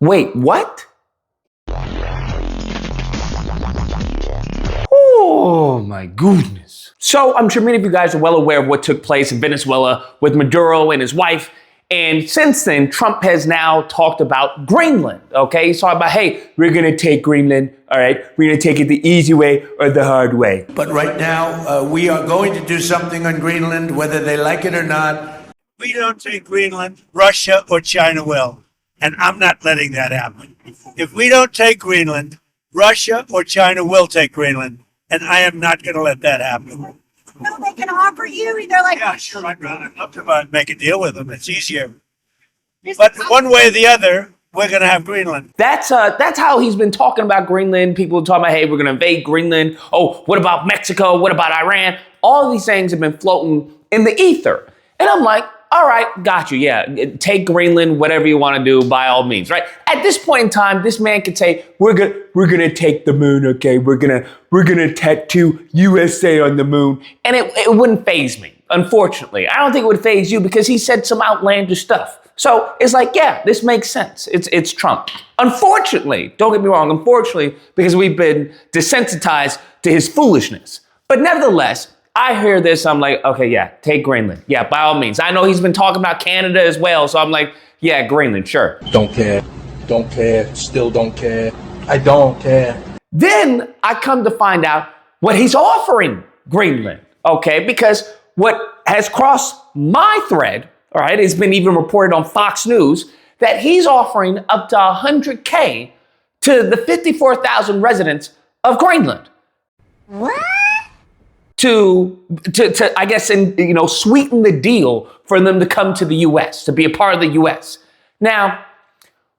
Wait, what? Oh my goodness. So I'm sure many of you guys are well aware of what took place in Venezuela with Maduro and his wife. And since then, Trump has now talked about Greenland, okay? He's talking about, hey, we're gonna take Greenland, all right? We're gonna take it the easy way or the hard way. But right now, we are going to do something on Greenland, whether they like it or not. We don't take Greenland, Russia or China will. And I'm not letting that happen. If we don't take Greenland, Russia or China will take Greenland. And I am not going to let that happen. No, they can offer you. They're like, Yeah, sure, I'd love to make a deal with them. It's easier. But one way or the other, we're going to have Greenland. That's how he's been talking about Greenland. People are talking about, hey, we're going to invade Greenland. Oh, what about Mexico? What about Iran? All these things have been floating in the ether. And I'm like, all right, got you. Yeah, take Greenland, whatever you want to do, by all means, right? At this point in time, this man could say, we're gonna take the moon, okay? We're gonna tattoo USA on the moon, and it wouldn't faze me. Unfortunately, I don't think it would faze you because he said some outlandish stuff. So it's like, yeah, this makes sense. It's Trump. Unfortunately, don't get me wrong. Unfortunately, because we've been desensitized to his foolishness. But nevertheless, I hear this, I'm like, okay, yeah, take Greenland. Yeah, by all means. I know he's been talking about Canada as well, so I'm like, yeah, Greenland, sure. Don't care, still don't care, I don't care. Then I come to find out what he's offering Greenland, okay? Because what has crossed my thread, all right, it's been even reported on Fox News, that he's offering up to $100K to the 54,000 residents of Greenland. what? To I guess, sweeten the deal for them to come to the U.S., to be a part of the U.S. Now,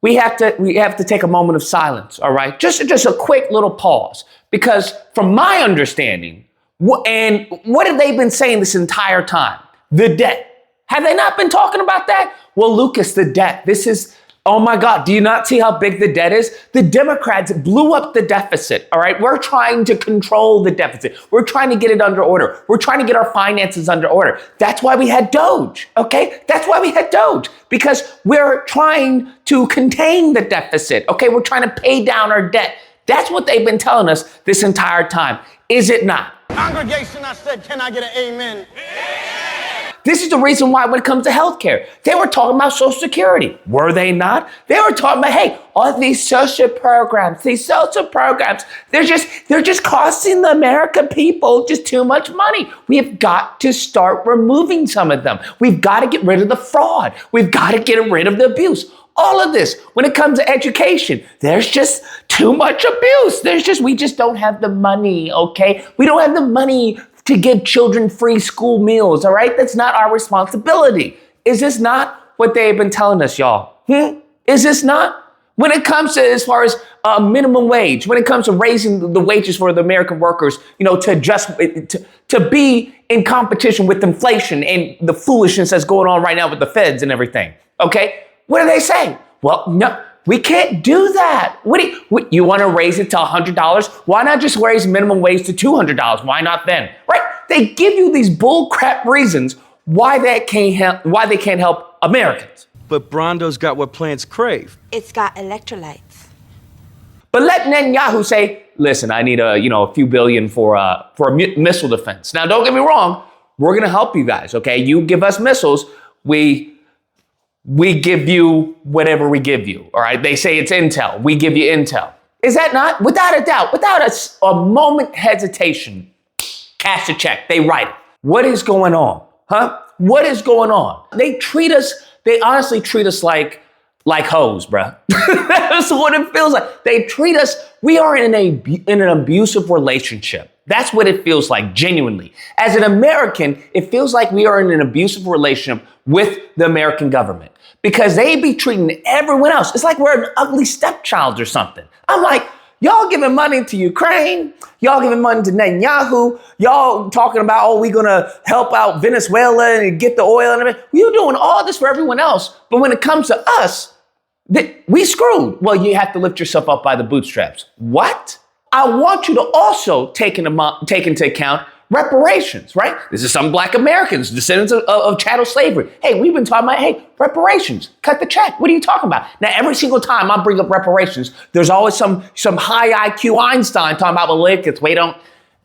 we have to take a moment of silence, all right? Just a quick little pause, because from my understanding, what have they been saying this entire time? The debt. Have they not been talking about that? Well, Lucas, the debt. This is, oh my God, do you not see how big the debt is? The Democrats blew up the deficit, all right? We're trying to control the deficit. We're trying to get it under order. We're trying to get our finances under order. That's why we had Doge, okay? That's why we had Doge, because we're trying to contain the deficit, okay? We're trying to pay down our debt. That's what they've been telling us this entire time, is it not? Congregation, I said, can I get an amen? This is the reason why when it comes to healthcare, they were talking about Social Security. Were they not? They were talking about, hey, all these social programs, they're just costing the American people just too much money. We have got to start removing some of them. We've got to get rid of the fraud. We've got to get rid of the abuse. All of this, when it comes to education, there's just too much abuse. We just don't have the money, okay? We don't have the money to give children free school meals, all right? That's not our responsibility. Is this not what they've been telling us, y'all? Is this not? When it comes to as far as minimum wage, when it comes to raising the wages for the American workers, to adjust, to be in competition with inflation and the foolishness that's going on right now with the feds and everything, okay? What do they say? Well, no, we can't do that. You want to raise it to $100? Why not just raise minimum wage to $200? Why not then? Right? They give you these bull crap reasons why they can't help Americans. But Brondo's got what plants crave. It's got electrolytes. But let Netanyahu say, listen, I need a few billion for a missile defense. Now, don't get me wrong. We're going to help you guys, okay? You give us missiles, we give you whatever we give you, all right? They say it's intel. We give you intel. Is that not? Without a doubt, without a moment hesitation, cash a check. They write it. What is going on? Huh? What is going on? They honestly treat us like hoes, bruh. That's what it feels like. They treat us, we are in an abusive relationship. That's what it feels like, genuinely. As an American, it feels like we are in an abusive relationship with the American government because they be treating everyone else. It's like we're an ugly stepchild or something. I'm like, y'all giving money to Ukraine. Y'all giving money to Netanyahu. Y'all talking about, we're going to help out Venezuela and get the oil and everything. You're doing all this for everyone else. But when it comes to us, we screwed. Well, you have to lift yourself up by the bootstraps. What? I want you to also take into account reparations, right? This is some black Americans, descendants of chattel slavery. Hey, we've been talking about, hey, reparations, cut the check. What are you talking about? Now, every single time I bring up reparations, there's always some high IQ Einstein talking about, well, look,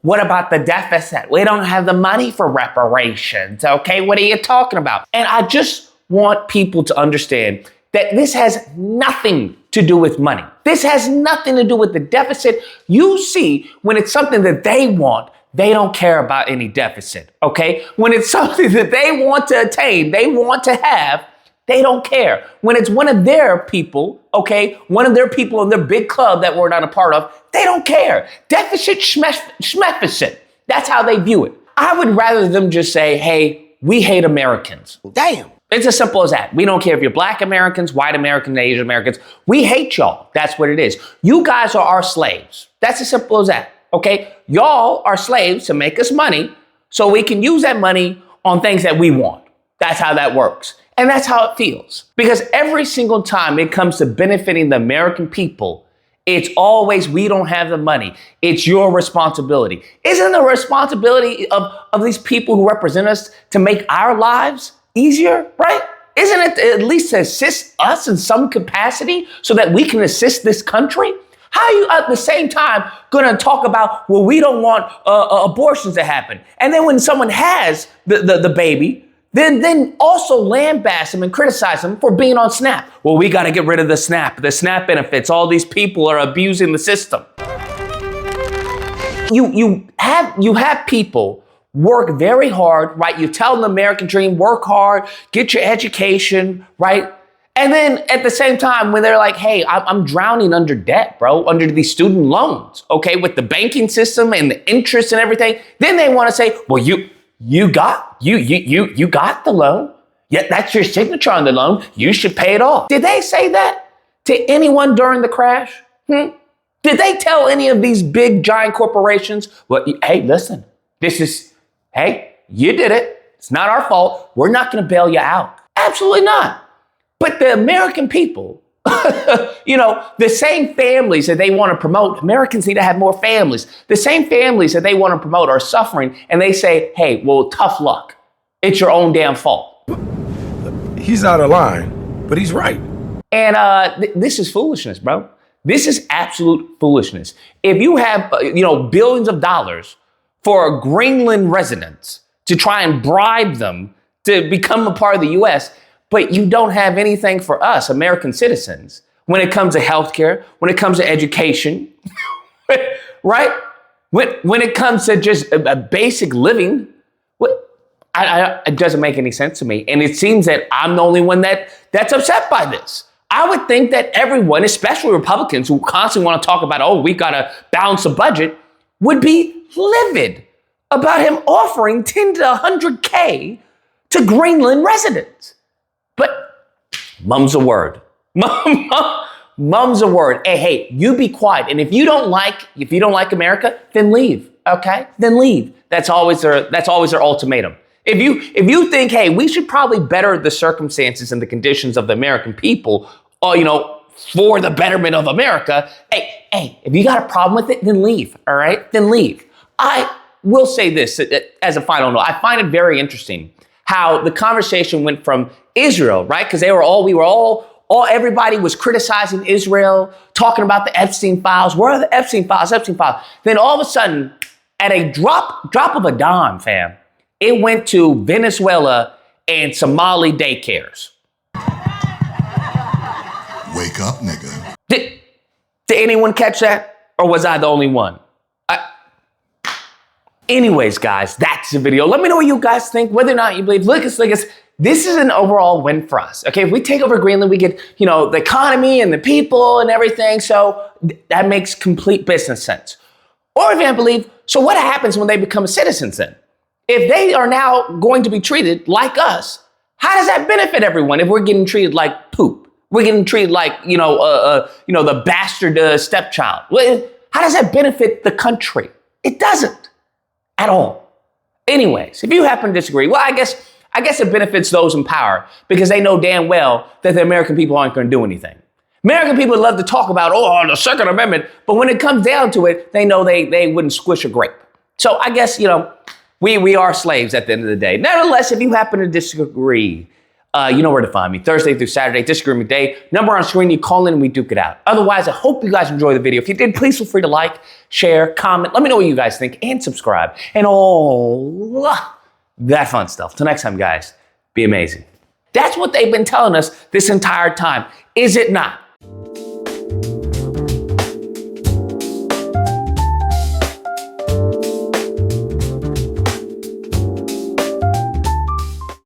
what about the deficit? We don't have the money for reparations, okay? What are you talking about? And I just want people to understand that this has nothing to do with money. This has nothing to do with the deficit. You see, when it's something that they want, they don't care about any deficit, okay? When it's something that they want to attain, they want to have, they don't care. When it's one of their people, okay, one of their people in their big club that we're not a part of, they don't care. Deficit, schmeficit. That's how they view it. I would rather them just say, hey, we hate Americans. Damn. It's as simple as that. We don't care if you're black Americans, white Americans, Asian Americans. We hate y'all. That's what it is. You guys are our slaves. That's as simple as that. Okay? Y'all are slaves to make us money so we can use that money on things that we want. That's how that works. And that's how it feels. Because every single time it comes to benefiting the American people, it's always, we don't have the money. It's your responsibility. Isn't the responsibility of these people who represent us to make our lives easier, right? Isn't it at least to assist us in some capacity so that we can assist this country? How are you at the same time going to talk about, well, we don't want abortions to happen? And then when someone has the baby, then also lambaste them and criticize them for being on SNAP. Well, we got to get rid of the SNAP benefits. All these people are abusing the system. You have people work very hard, right? You tell them the American dream, work hard, get your education, right? And then at the same time, when they're like, hey, I'm drowning under debt, bro, under these student loans, okay, with the banking system and the interest and everything, then they want to say, well, you got the loan. Yeah, that's your signature on the loan. You should pay it off. Did they say that to anyone during the crash? Did they tell any of these big giant corporations, well, hey, listen, hey, you did it. It's not our fault. We're not going to bail you out. Absolutely not. But the American people, the same families that they want to promote, Americans need to have more families. The same families that they want to promote are suffering, and they say, hey, well, tough luck. It's your own damn fault. He's out of line, but he's right. And this is foolishness, bro. This is absolute foolishness. If you have, billions of dollars for Greenland residents to try and bribe them to become a part of the U.S., but you don't have anything for us, American citizens, when it comes to healthcare, when it comes to education, right? When it comes to just a basic living, it doesn't make any sense to me. And it seems that I'm the only one that's upset by this. I would think that everyone, especially Republicans who constantly want to talk about, oh, we got to balance the budget, would be livid about him offering 10 to 100K to Greenland residents. But mum's a word. Mum's a word. Hey, you be quiet. And if you don't like America, then leave. Okay? Then leave. That's always their ultimatum. If you think, hey, we should probably better the circumstances and the conditions of the American people, for the betterment of America, hey, if you got a problem with it, then leave. All right? Then leave. I will say this as a final note. I find it very interesting how the conversation went from Israel, right? Because everybody was criticizing Israel, talking about the Epstein files. Where are the Epstein files? Then all of a sudden, at a drop of a dime, fam, it went to Venezuela and Somali daycares. Wake up, nigga. Did anyone catch that? Or was I the only one? Anyways, guys, that's the video. Let me know what you guys think, whether or not you believe. Look, this is an overall win for us. Okay, if we take over Greenland, we get, the economy and the people and everything. So that makes complete business sense. Or if you don't believe, so what happens when they become citizens then? If they are now going to be treated like us, how does that benefit everyone if we're getting treated like poop? We're getting treated like, the bastard stepchild. How does that benefit the country? It doesn't at all. Anyways, if you happen to disagree, well, I guess it benefits those in power because they know damn well that the American people aren't going to do anything. American people love to talk about, the Second Amendment, but when it comes down to it, they know they wouldn't squish a grape. So I guess, We are slaves at the end of the day. Nevertheless, if you happen to disagree, you know where to find me. Thursday through Saturday, disagreement day. Number on screen, you call in and we duke it out. Otherwise, I hope you guys enjoy the video. If you did, please feel free to like, share, comment. Let me know what you guys think and subscribe and all that fun stuff. Till next time, guys, be amazing. That's what they've been telling us this entire time, is it not?